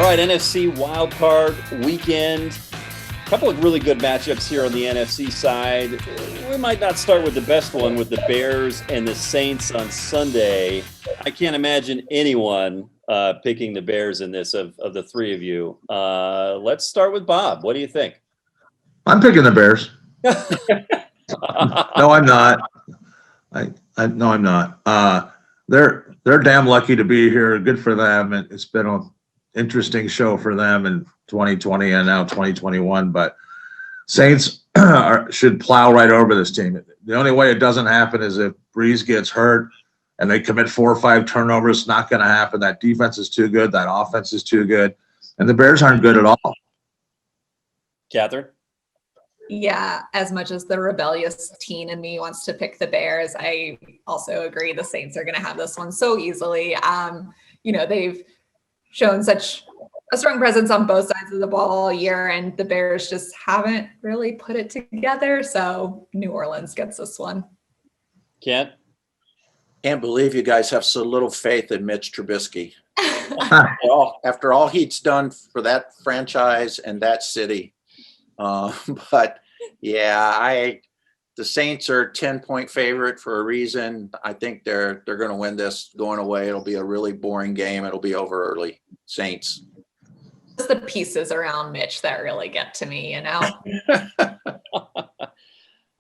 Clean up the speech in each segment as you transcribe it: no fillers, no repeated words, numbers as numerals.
right, NFC Wild Card weekend. A couple of really good matchups here on the NFC side. We might not start with the best one with the Bears and the Saints on Sunday. I can't imagine anyone picking the Bears in this of the three of you. Let's start with Bob. What do you think? I'm picking the Bears. No, I'm not. No, I'm not. They're damn lucky to be here. Good for them. And it's been an interesting show for them in 2020 and now 2021. But Saints should plow right over this team. The only way it doesn't happen is if Brees gets hurt and they commit 4 or 5 turnovers. It's not going to happen. That defense is too good. That offense is too good. And the Bears aren't good at all. Katherine? Yeah, as much as the rebellious teen in me wants to pick the Bears, I also agree the Saints are going to have this one so easily. They've shown such a strong presence on both sides of the ball all year, and the Bears just haven't really put it together. So New Orleans gets this one. Kent? Can't believe you guys have so little faith in Mitch Trubisky. After all he's done for that franchise and that city. But yeah, the Saints are 10-point favorite for a reason. I think they're going to win this going away. It'll be a really boring game. It'll be over early. Saints. It's the pieces around Mitch that really get to me,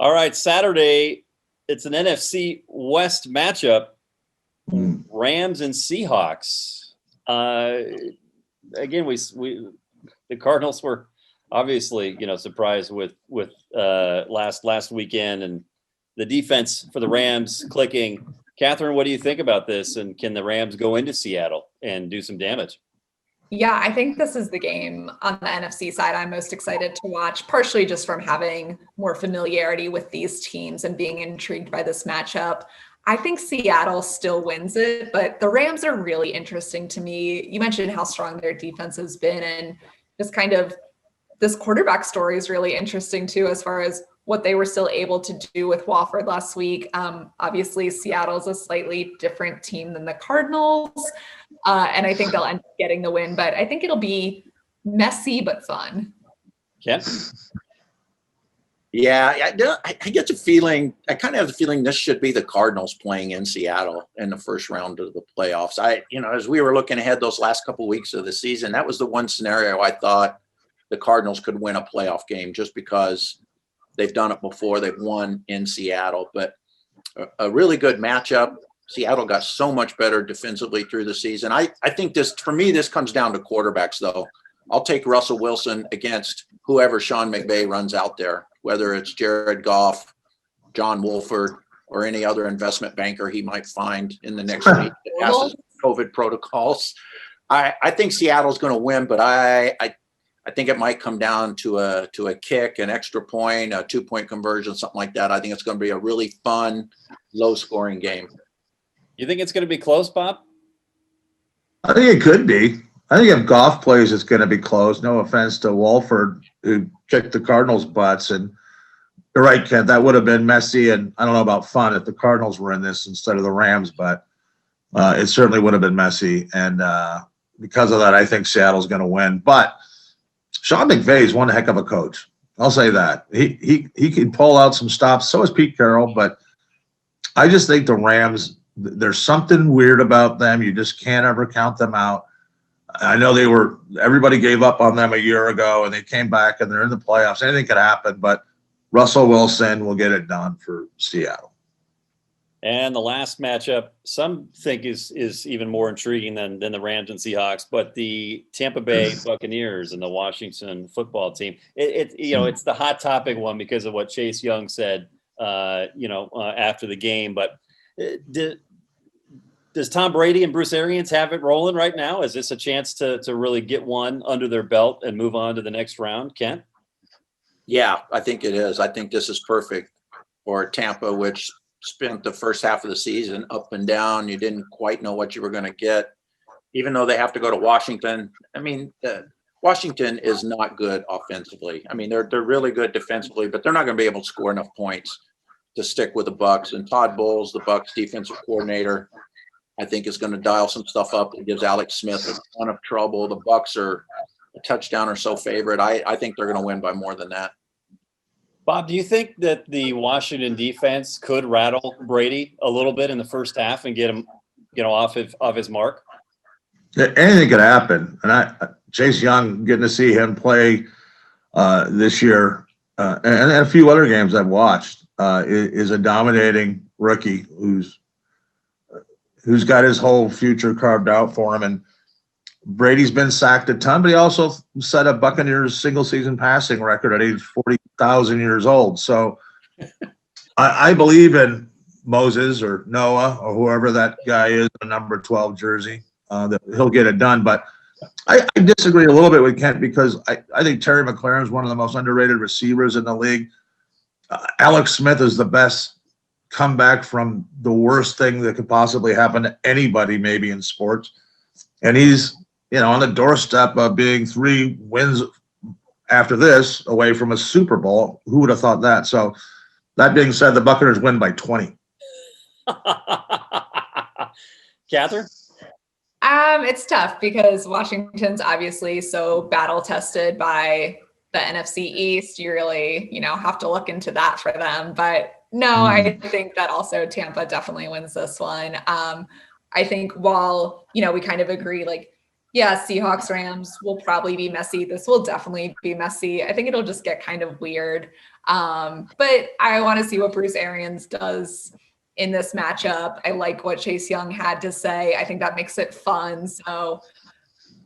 All right, Saturday, it's an NFC West matchup. Rams and Seahawks. Again, the Cardinals were obviously, surprised with last weekend and the defense for the Rams clicking. Katherine, what do you think about this? And can the Rams go into Seattle and do some damage? Yeah, I think this is the game on the NFC side I'm most excited to watch, partially just from having more familiarity with these teams and being intrigued by this matchup. I think Seattle still wins it, but the Rams are really interesting to me. You mentioned how strong their defense has been, and just kind of this quarterback story is really interesting too, as far as what they were still able to do with Wofford last week. Obviously, Seattle's a slightly different team than the Cardinals, and I think they'll end up getting the win. But I think it'll be messy but fun. Yeah. Yeah, I get the feeling. I kind of have the feeling this should be the Cardinals playing in Seattle in the first round of the playoffs. As we were looking ahead those last couple of weeks of the season, that was the one scenario I thought the Cardinals could win a playoff game just because they've done it before. They've won in Seattle, but a really good matchup. Seattle got so much better defensively through the season. I think this comes down to quarterbacks, though. I'll take Russell Wilson against whoever Sean McVay runs out there, whether it's Jared Goff, John Wolford, or any other investment banker he might find in the next week that passes COVID protocols. I think Seattle's going to win, but I think it might come down to a kick, an extra point, a 2-point conversion, something like that. I think it's going to be a really fun, low-scoring game. You think it's going to be close, Bob? I think it could be. I think if Goff plays, it's going to be close. No offense to Wolford, who kicked the Cardinals' butts. And you're right, Kent, that would have been messy. And I don't know about fun if the Cardinals were in this instead of the Rams, but it certainly would have been messy. And because of that, I think Seattle's going to win. But Sean McVay is one heck of a coach. I'll say that. He can pull out some stops. So is Pete Carroll. But I just think the Rams, there's something weird about them. You just can't ever count them out. I know everybody gave up on them a year ago, and they came back, and they're in the playoffs. Anything could happen, but Russell Wilson will get it done for Seattle. And the last matchup, some think is even more intriguing than the Rams and Seahawks, but the Tampa Bay Buccaneers and the Washington football team. It's the hot topic one because of what Chase Young said, after the game. But does Tom Brady and Bruce Arians have it rolling right now? Is this a chance to really get one under their belt and move on to the next round, Kent? Yeah, I think it is. I think this is perfect for Tampa, which spent the first half of the season up and down. You didn't quite know what you were going to get, even though they have to go to Washington. I mean, Washington is not good offensively. I mean, they're really good defensively, but they're not going to be able to score enough points to stick with the Bucs. And Todd Bowles, the Bucs defensive coordinator, I think is going to dial some stuff up that gives Alex Smith a ton of trouble. The Bucs are a touchdown or so favorite. I think they're going to win by more than that. Bob, do you think that the Washington defense could rattle Brady a little bit in the first half and get him, off his mark? Yeah, anything could happen. And Chase Young, getting to see him play this year, and a few other games I've watched, is a dominating rookie who's got his whole future carved out for him. And Brady's been sacked a ton, but he also set a Buccaneers single season passing record at age 40,000 years old. So I believe in Moses or Noah or whoever that guy is, the number 12 jersey, that he'll get it done. But I disagree a little bit with Kent because I think Terry McLaurin is one of the most underrated receivers in the league. Alex Smith is the best comeback from the worst thing that could possibly happen to anybody, maybe in sports. And he's, on the doorstep of being 3 wins after this away from a Super Bowl. Who would have thought that? So that being said, the Buccaneers win by 20. Katherine? It's tough because Washington's obviously so battle tested by the NFC East. You really, have to look into that for them. But no, I think that also Tampa definitely wins this one. I think while, we kind of agree, Seahawks Rams will probably be messy. This will definitely be messy. I think it'll just get kind of weird. But I want to see what Bruce Arians does in this matchup. I like what Chase Young had to say. I think that makes it fun. So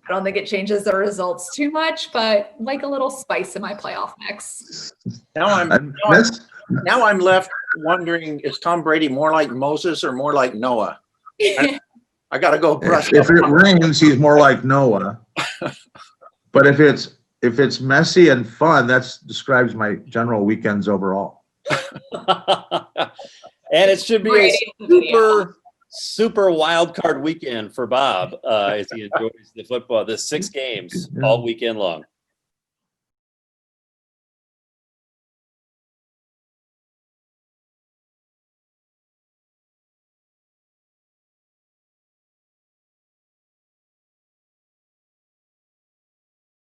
I don't think it changes the results too much, but like a little spice in my playoff mix. Now I'm left wondering, is Tom Brady more like Moses or more like Noah? I got to go brush. If it rains, he's more like Noah. But if it's messy and fun, that describes my general weekends overall. And it should be a super wild card weekend for Bob as he enjoys the football. The 6 games all weekend long.